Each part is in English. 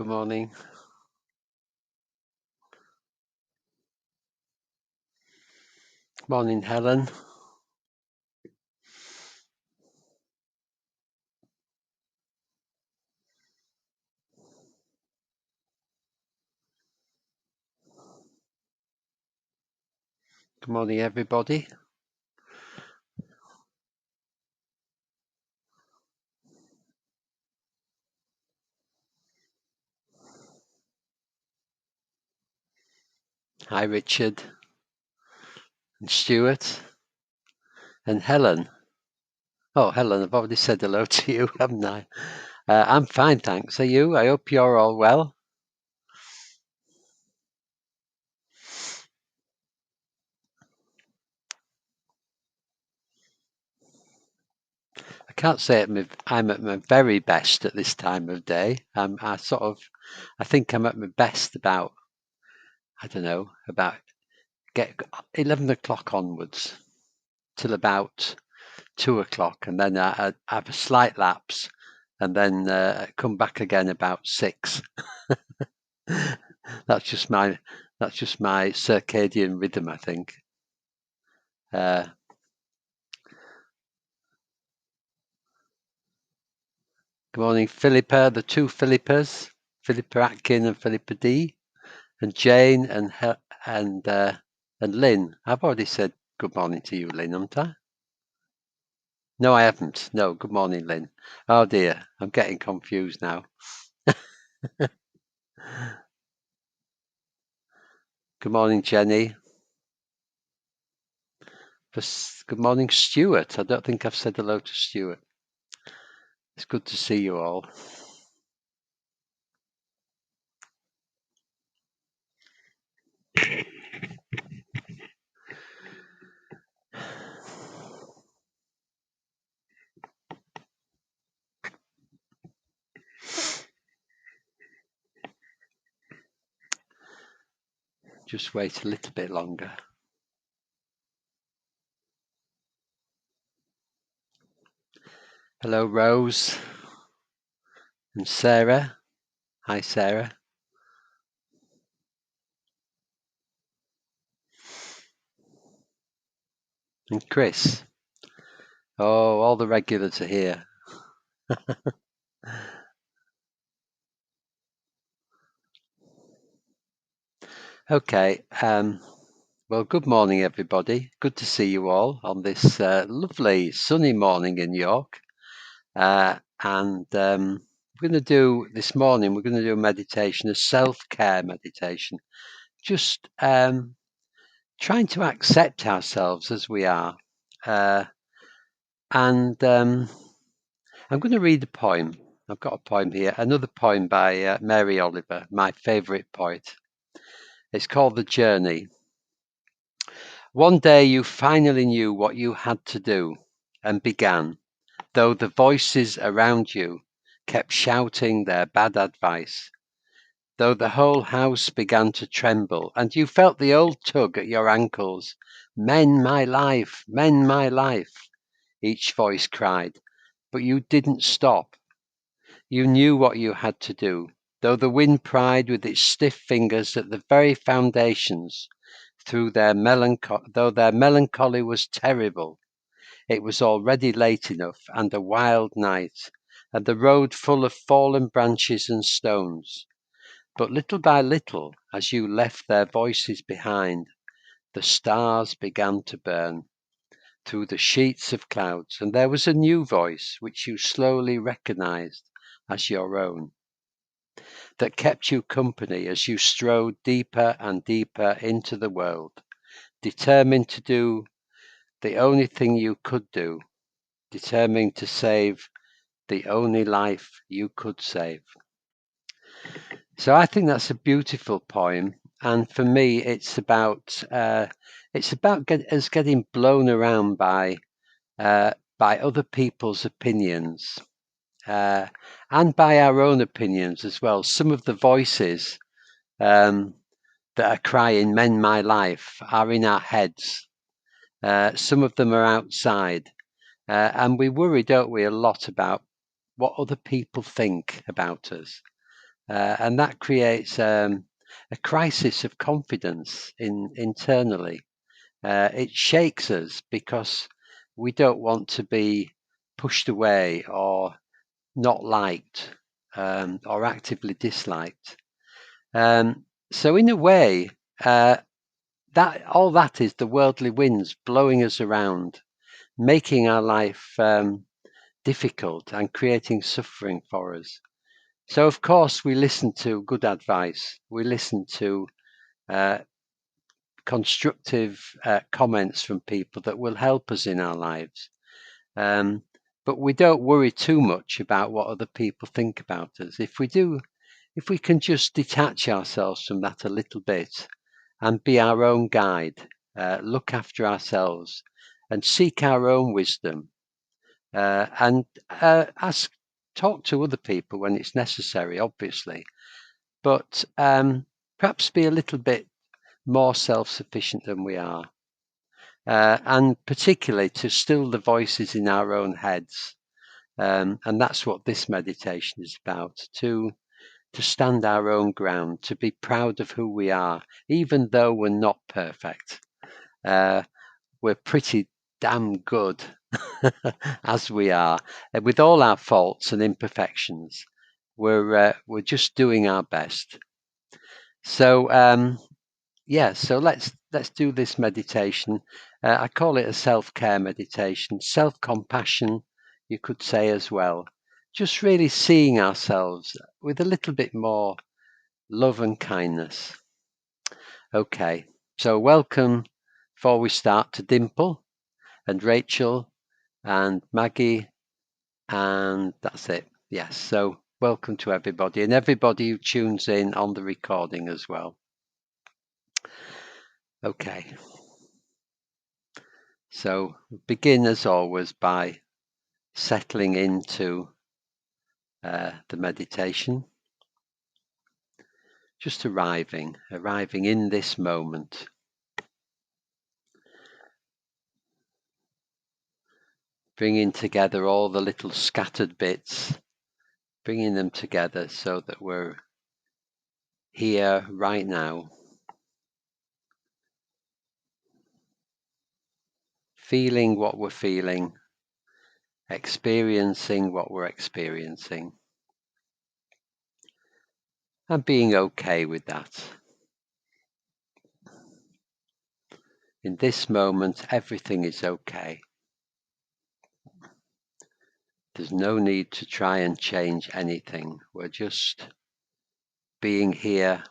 Good morning. Morning, Helen. Good morning, everybody. Hi, Richard and Stuart and Helen. Oh, Helen, I've already said hello to you, haven't I? I'm fine, thanks. Are you? I hope you're all well. I can't say I'm at my very best at this time of day. I think I'm at my best about, I don't know, about 11 o'clock onwards till about 2 o'clock, and then I have a slight lapse, and then come back again about 6. That's just my circadian rhythm, I think. Good morning, Philippa, the two Philippas, Philippa Atkin and Philippa D, and Jane and Lynn. I've already said good morning to you, Lynn, haven't I? No, I haven't. No, good morning, Lynn. Oh dear, I'm getting confused now. Good morning, Jenny. Good morning, Stuart. I don't think I've said hello to Stuart. It's good to see you all. Just wait a little bit longer. Hello, Rose and Sarah. Hi, Sarah. And Chris. Oh, all the regulars are here. Okay. Well, good morning, everybody. Good to see you all on this lovely sunny morning in York. And we're going to do this morning, we're going to do a meditation, a self-care meditation. Just trying to accept ourselves as we are. I'm going to read a poem. I've got a poem here, another poem by Mary Oliver, my favourite poet. It's called The Journey. One day you finally knew what you had to do and began, though the voices around you kept shouting their bad advice, though the whole house began to tremble and you felt the old tug at your ankles. Mend my life, mend my life, each voice cried, but you didn't stop. You knew what you had to do, though the wind pried with its stiff fingers at the very foundations. Though their melancholy was terrible, it was already late enough and a wild night, and the road full of fallen branches and stones. But little by little, as you left their voices behind, the stars began to burn through the sheets of clouds, and there was a new voice which you slowly recognized as your own, that kept you company as you strode deeper and deeper into the world, determined to do the only thing you could do, determined to save the only life you could save. So I think that's a beautiful poem, and for me, it's about us getting blown around by other people's opinions, and by our own opinions as well. Some of the voices that are crying "Mend my life" are in our heads. Some of them are outside, and we worry, don't we, a lot about what other people think about us. And that creates a crisis of confidence internally. It shakes us because we don't want to be pushed away or not liked or actively disliked. So in a way, that is the worldly winds blowing us around, making our life difficult and creating suffering for us. So of course we listen to good advice. We listen to constructive comments from people that will help us in our lives. But we don't worry too much about what other people think about us. If we can just detach ourselves from that a little bit and be our own guide, look after ourselves and seek our own wisdom, and talk to other people when it's necessary, obviously, but perhaps be a little bit more self-sufficient than we are, and particularly to still the voices in our own heads. And that's what this meditation is about, to stand our own ground, to be proud of who we are, even though we're not perfect. We're pretty damn good as we are, with all our faults and imperfections. We're just doing our best. So so let's do this meditation. I call it a self-care meditation, self-compassion, you could say as well. Just really seeing ourselves with a little bit more love and kindness. Okay, so welcome, before we start, to Dimple and Rachel and Maggie, and that's it. Yes, so welcome to everybody, and everybody who tunes in on the recording as well. Okay, so begin as always by settling into the meditation, just arriving in this moment. Bringing together all the little scattered bits, bringing them together so that we're here right now, feeling what we're feeling, experiencing what we're experiencing, and being okay with that. In this moment, everything is okay. There's no need to try and change anything. We're just being here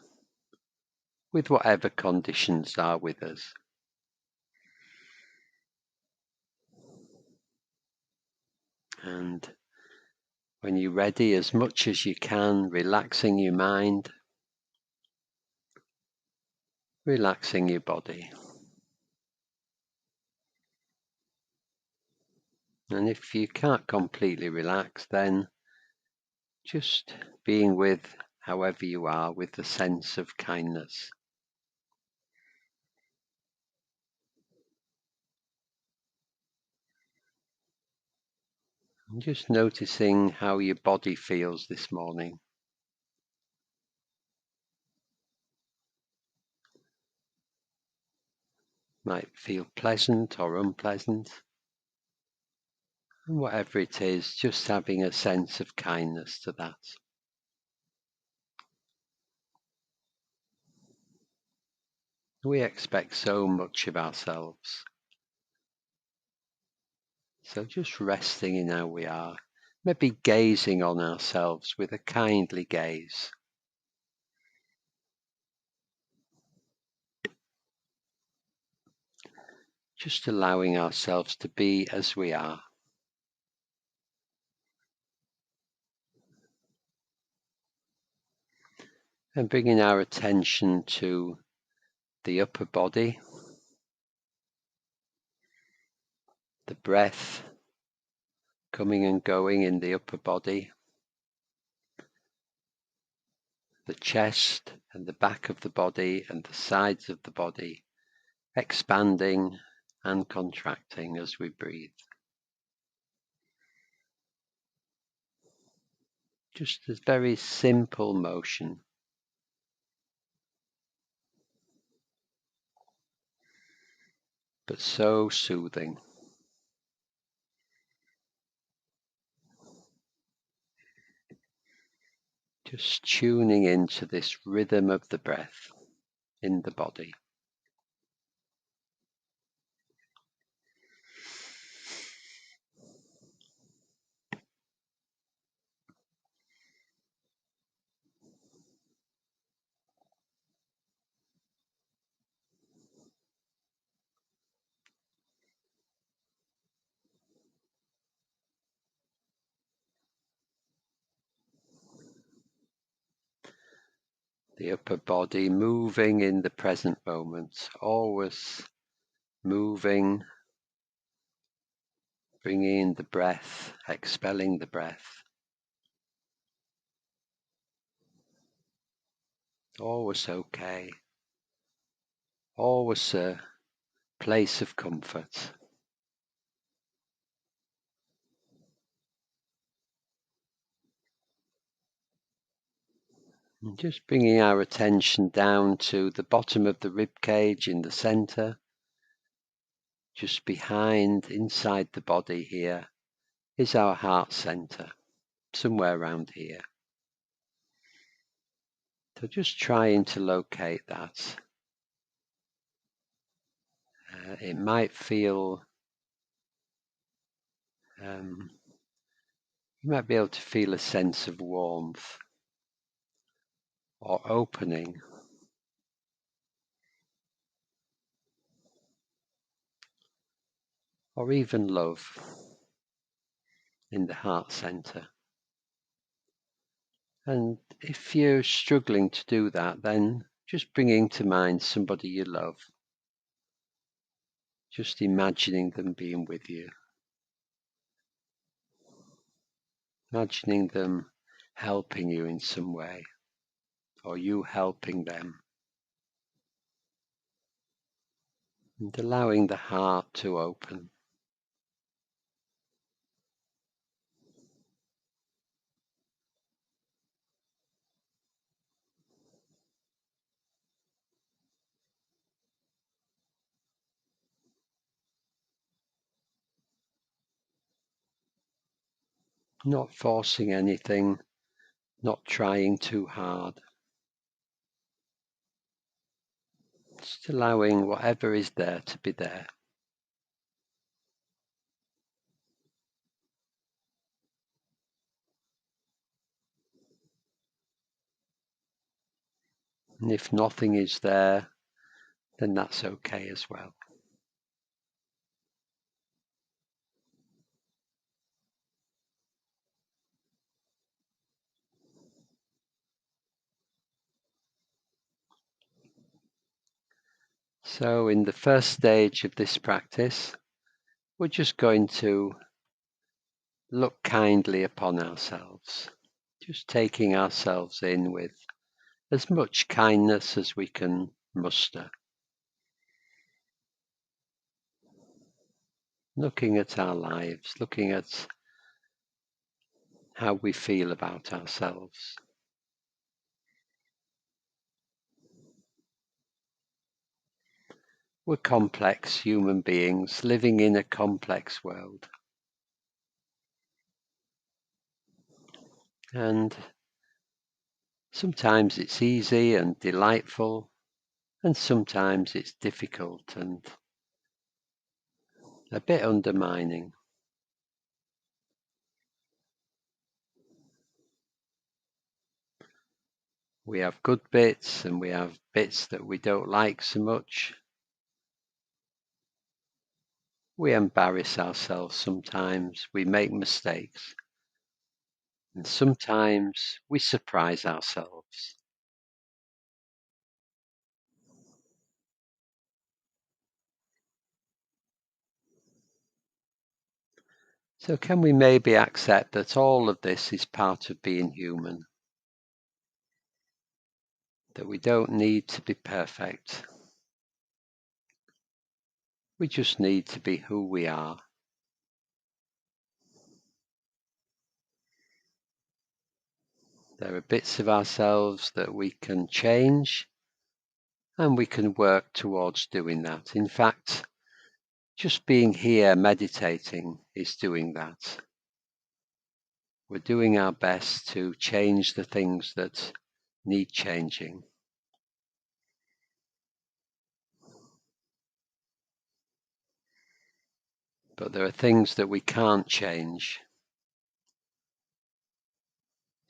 with whatever conditions are with us. And when you're ready, as much as you can, relaxing your mind, relaxing your body. And if you can't completely relax, then just being with however you are, with the sense of kindness. And just noticing how your body feels this morning. Might feel pleasant or unpleasant. And whatever it is, just having a sense of kindness to that. We expect so much of ourselves. So just resting in how we are, maybe gazing on ourselves with a kindly gaze. Just allowing ourselves to be as we are. And bringing our attention to the upper body, the breath coming and going in the upper body, the chest and the back of the body and the sides of the body, expanding and contracting as we breathe. Just a very simple motion. But so soothing. Just tuning into this rhythm of the breath in the body. The upper body moving in the present moment, always moving, bringing in the breath, expelling the breath. Always okay. Always a place of comfort. And just bringing our attention down to the bottom of the rib cage in the center. Just behind, inside the body here, is our heart center, somewhere around here. So just trying to locate that. It might feel, you might be able to feel a sense of warmth or opening, or even love in the heart center. And if you're struggling to do that, then just bringing to mind somebody you love. Just imagining them being with you. Imagining them helping you in some way, or you helping them. And allowing the heart to open. Not forcing anything, not trying too hard. Just allowing whatever is there to be there. And if nothing is there, then that's okay as well. So in the first stage of this practice, we're just going to look kindly upon ourselves, just taking ourselves in with as much kindness as we can muster. Looking at our lives, looking at how we feel about ourselves. We're complex human beings living in a complex world. And sometimes it's easy and delightful, and sometimes it's difficult and a bit undermining. We have good bits and we have bits that we don't like so much. We embarrass ourselves sometimes, we make mistakes, and sometimes we surprise ourselves. So can we maybe accept that all of this is part of being human? That we don't need to be perfect. We just need to be who we are. There are bits of ourselves that we can change, and we can work towards doing that. In fact, just being here meditating is doing that. We're doing our best to change the things that need changing. But there are things that we can't change.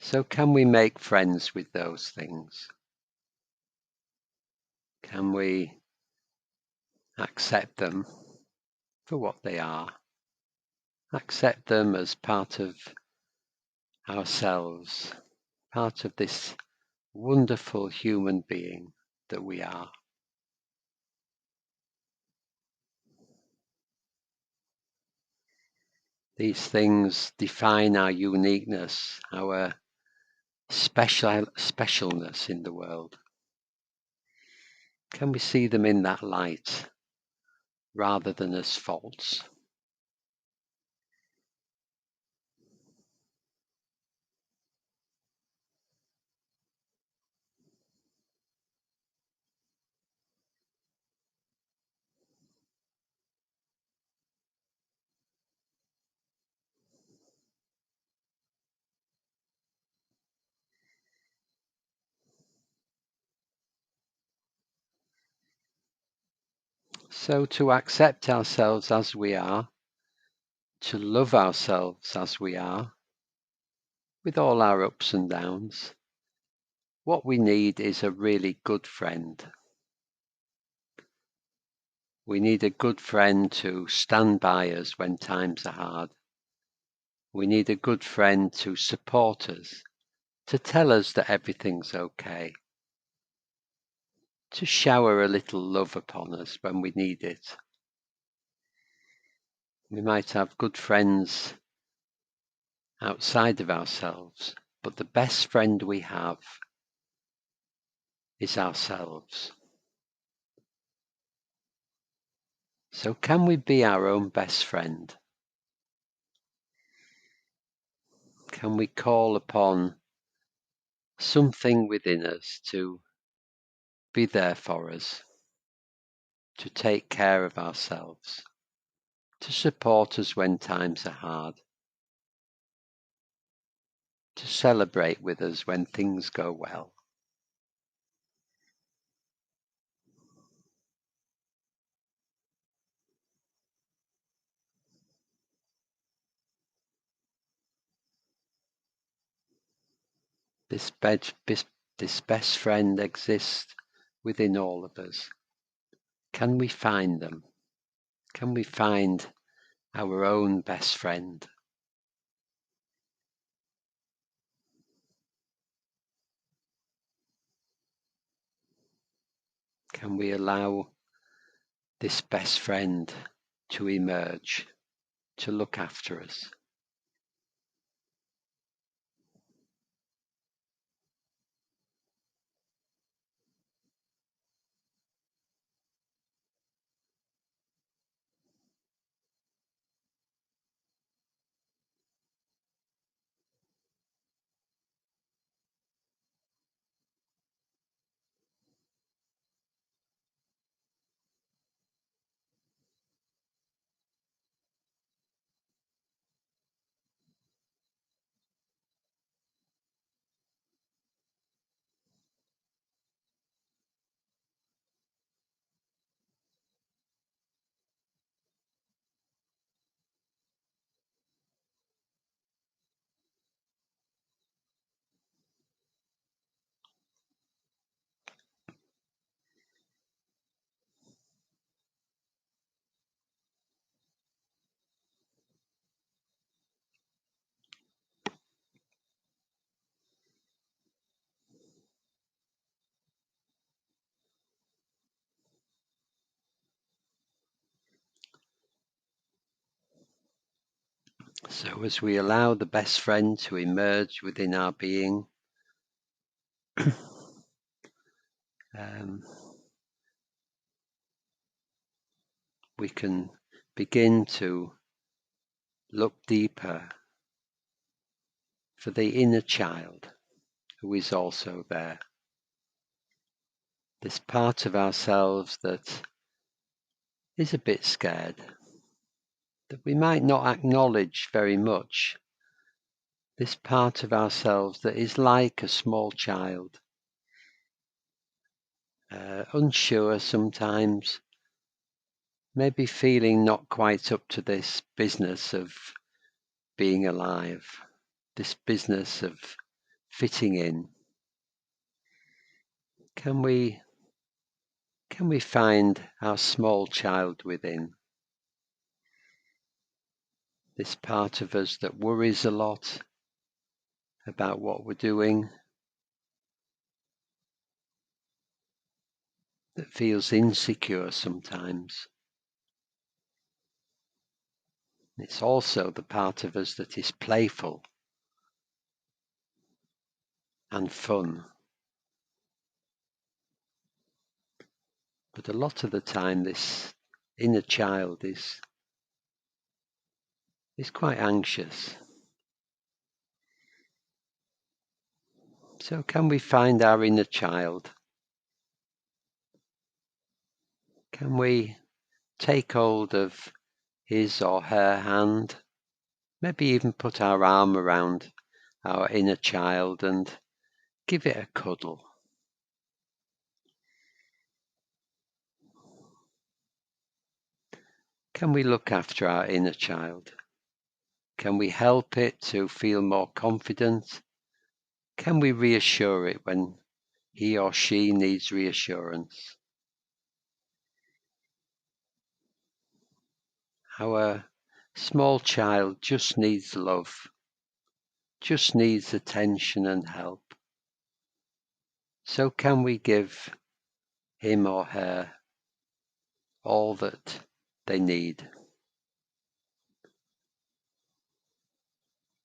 So can we make friends with those things? Can we accept them for what they are? Accept them as part of ourselves, part of this wonderful human being that we are. These things define our uniqueness, our specialness in the world. Can we see them in that light rather than as faults? So to accept ourselves as we are, to love ourselves as we are, with all our ups and downs, what we need is a really good friend. We need a good friend to stand by us when times are hard. We need a good friend to support us, to tell us that everything's okay, to shower a little love upon us when we need it. We might have good friends outside of ourselves, but the best friend we have is ourselves. So can we be our own best friend? Can we call upon something within us to be there for us, to take care of ourselves, to support us when times are hard, to celebrate with us when things go well? This best friend exists within all of us. Can we find them? Can we find our own best friend? Can we allow this best friend to emerge, to look after us? So as we allow the best friend to emerge within our being, we can begin to look deeper for the inner child, who is also there. This part of ourselves that is a bit scared, that we might not acknowledge very much. This part of ourselves that is like a small child, unsure sometimes, maybe feeling not quite up to this business of being alive, this business of fitting in. Can we find our small child within? This part of us that worries a lot about what we're doing, that feels insecure sometimes. It's also the part of us that is playful and fun. But a lot of the time this inner child is quite anxious. So can we find our inner child? Can we take hold of his or her hand? Maybe even put our arm around our inner child and give it a cuddle. Can we look after our inner child? Can we help it to feel more confident? Can we reassure it when he or she needs reassurance? Our small child just needs love, just needs attention and help. So can we give him or her all that they need?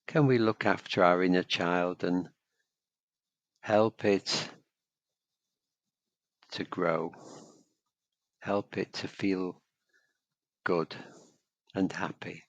Can we look after our inner child and help it to grow, help it to feel good and happy?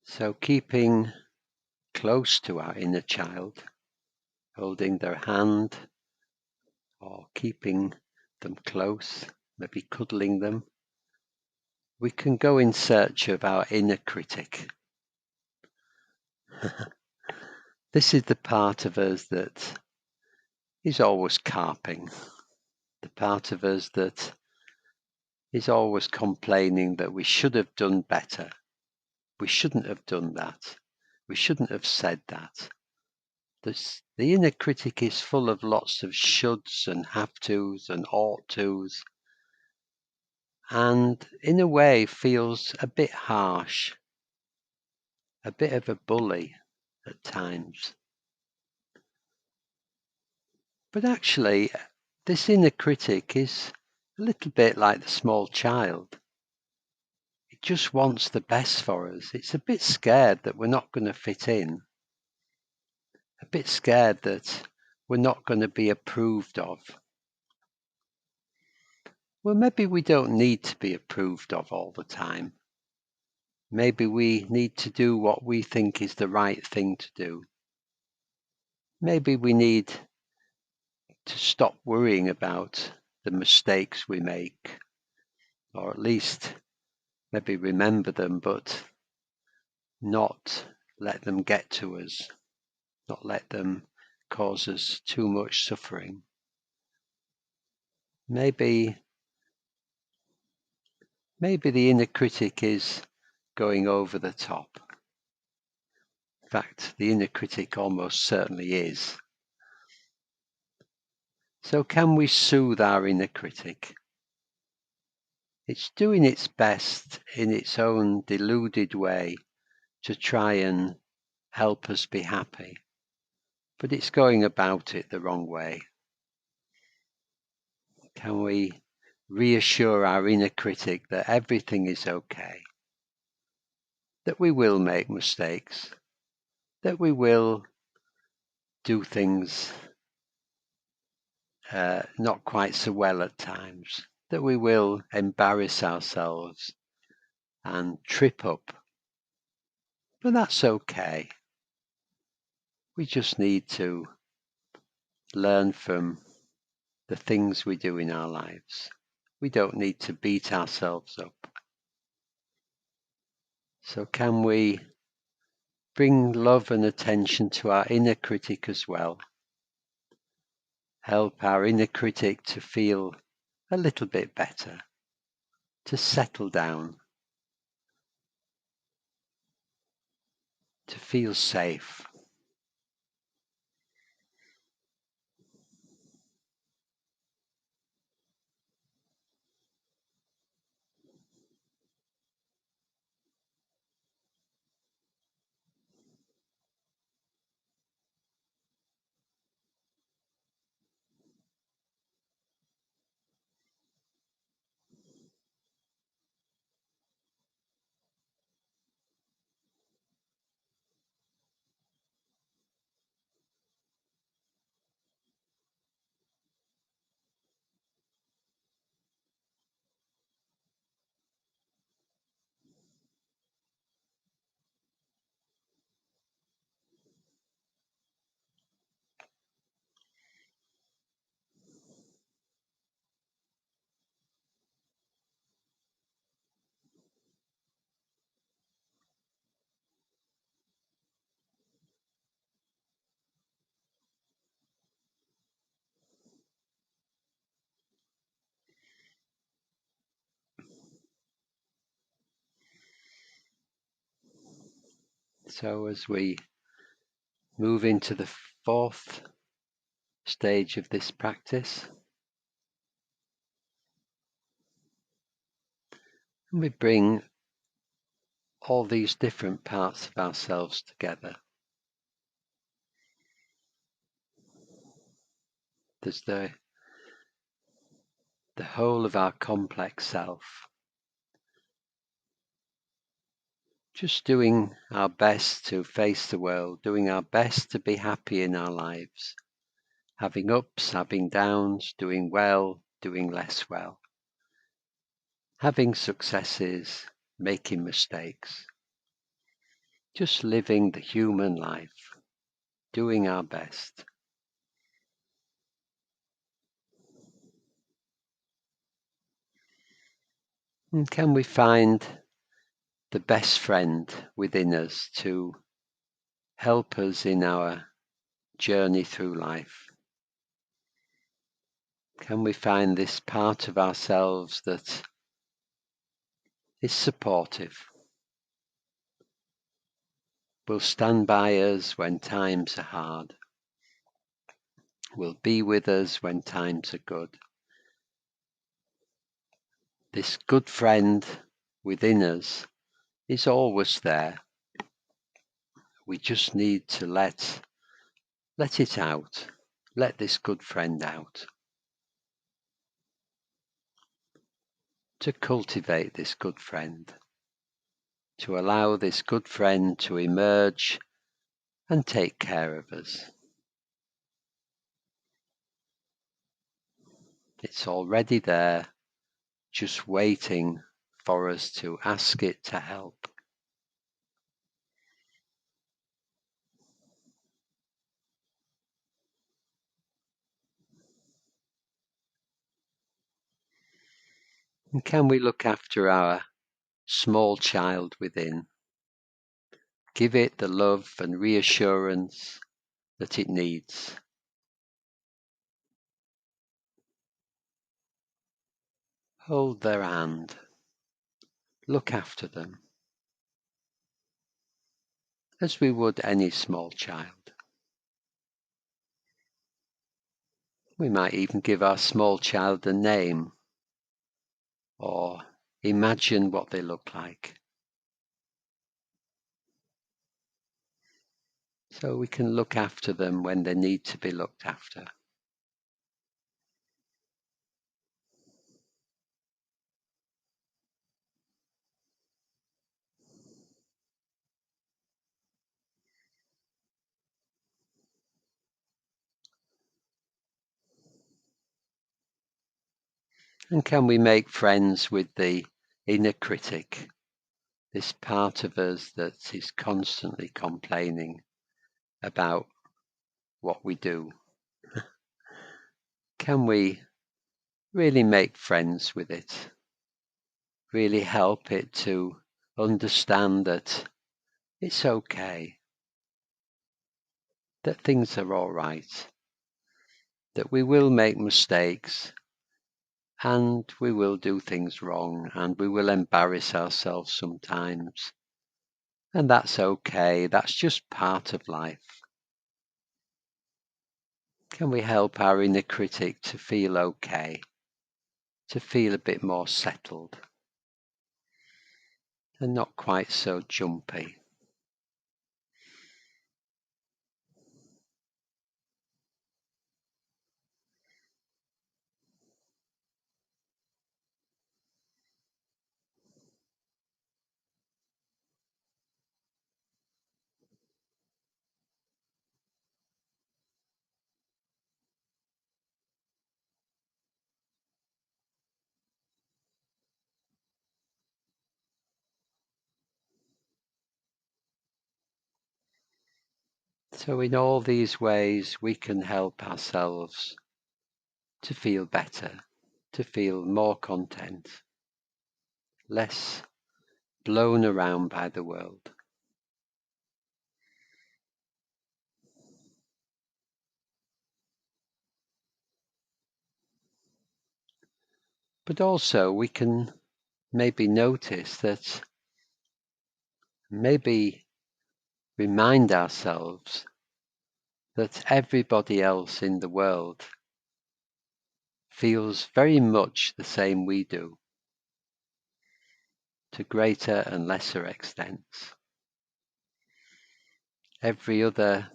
So keeping close to our inner child, holding their hand or keeping them close, maybe cuddling them, we can go in search of our inner critic. This is the part of us that is always carping, the part of us that is always complaining that we should have done better. We shouldn't have done that. We shouldn't have said that. The inner critic is full of lots of shoulds and have tos and ought tos, and in a way feels a bit harsh, a bit of a bully at times. But actually, this inner critic is a little bit like the small child. It just wants the best for us. It's a bit scared that we're not going to fit in, a bit scared that we're not going to be approved of. Well, maybe we don't need to be approved of all the time. Maybe we need to do what we think is the right thing to do. Maybe we need to stop worrying about the mistakes we make, or at least maybe remember them, but not let them get to us, not let them cause us too much suffering. Maybe the inner critic is going over the top. In fact, the inner critic almost certainly is. So can we soothe our inner critic? It's doing its best in its own deluded way to try and help us be happy, but it's going about it the wrong way. Can we reassure our inner critic that everything is okay, that we will make mistakes, that we will do things not quite so well at times, that we will embarrass ourselves and trip up, but that's okay. We just need to learn from the things we do in our lives. We don't need to beat ourselves up. So can we bring love and attention to our inner critic as well? Help our inner critic to feel a little bit better, to settle down, to feel safe. So as we move into the fourth stage of this practice, we bring all these different parts of ourselves together. There's the whole of our complex self, just doing our best to face the world, doing our best to be happy in our lives, having ups, having downs, doing well, doing less well, having successes, making mistakes, just living the human life, doing our best. And can we find the best friend within us to help us in our journey through life? Can we find this part of ourselves that is supportive, will stand by us when times are hard, will be with us when times are good? This good friend within us is always there. We just need to let it out, let this good friend out, to cultivate this good friend, to allow this good friend to emerge and take care of us. It's already there, just waiting for us to ask it to help. And can we look after our small child within? Give it the love and reassurance that it needs. Hold their hand. Look after them as we would any small child. We might even give our small child a name or imagine what they look like, so we can look after them when they need to be looked after. And can we make friends with the inner critic, this part of us that is constantly complaining about what we do? Can we really make friends with it? Really help it to understand that it's okay, that things are all right, that we will make mistakes, and we will do things wrong, and we will embarrass ourselves sometimes. And that's okay, that's just part of life. Can we help our inner critic to feel okay, to feel a bit more settled, and not quite so jumpy? So in all these ways, we can help ourselves to feel better, to feel more content, less blown around by the world. But also we can maybe notice that, maybe remind ourselves that everybody else in the world feels very much the same we do, to greater and lesser extents. Every other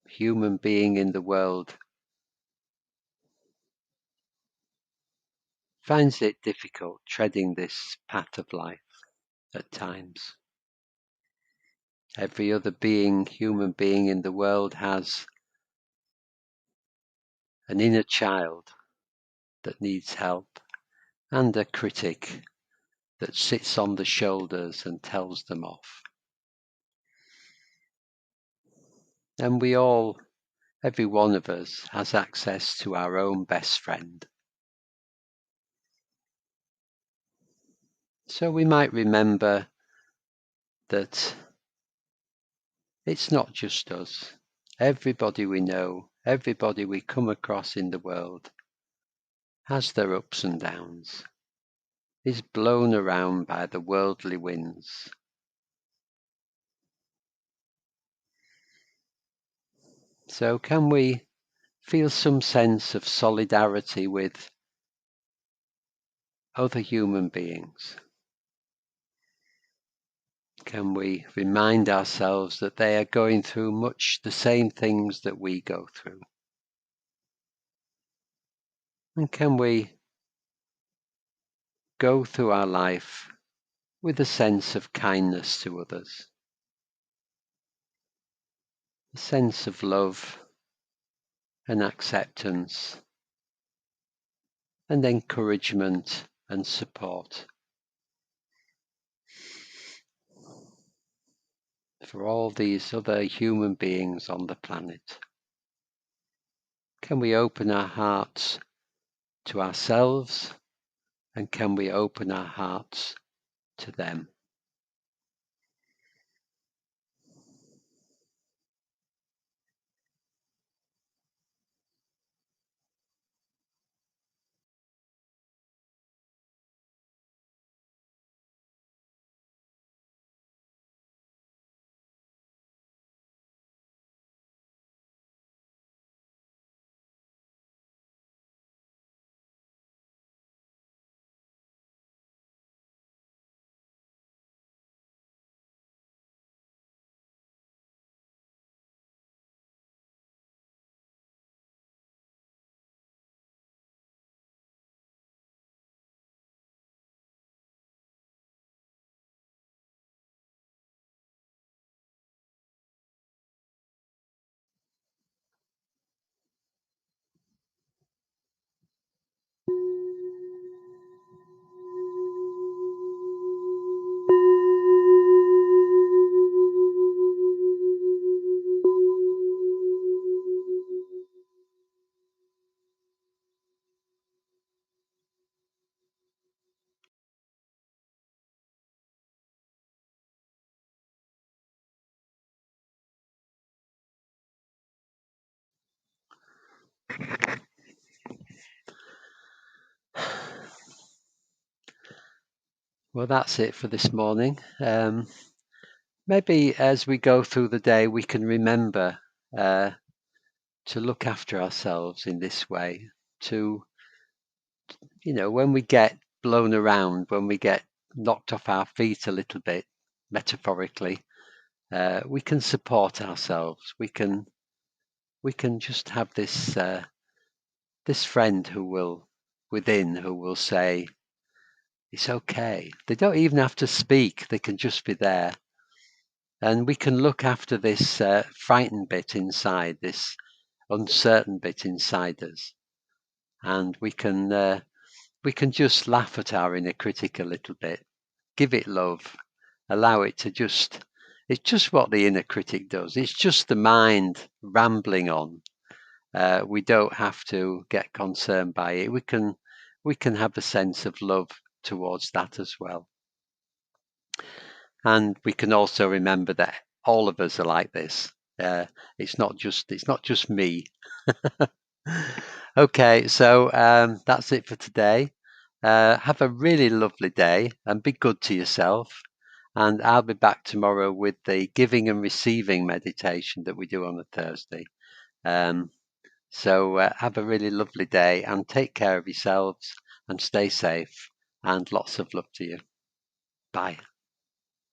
human being in the world finds it difficult treading this path of life at times. Every other human being in the world has an inner child that needs help, and a critic that sits on the shoulders and tells them off. And we all, every one of us, has access to our own best friend. So we might remember that it's not just us. Everybody we know, everybody we come across in the world has their ups and downs, is blown around by the worldly winds. So can we feel some sense of solidarity with other human beings? Can we remind ourselves that they are going through much the same things that we go through? And can we go through our life with a sense of kindness to others, a sense of love and acceptance and encouragement and support for all these other human beings on the planet? Can we open our hearts to ourselves, and can we open our hearts to them? Well, that's it for this morning. Maybe as we go through the day, we can remember to look after ourselves in this way. To, when we get blown around, when we get knocked off our feet a little bit, metaphorically, we can support ourselves. We can just have this friend who will say, it's okay. They don't even have to speak. They can just be there. And we can look after this frightened bit inside, this uncertain bit inside us. And we can just laugh at our inner critic a little bit, give it love, allow it to it's just what the inner critic does. It's just the mind rambling on. We don't have to get concerned by it. We can have a sense of love towards that as well. And we can also remember that all of us are like this. It's not just me. Okay, so that's it for today. Have a really lovely day and be good to yourself. And I'll be back tomorrow with the giving and receiving meditation that we do on a Thursday. So have a really lovely day and take care of yourselves and stay safe, and lots of love to you. Bye.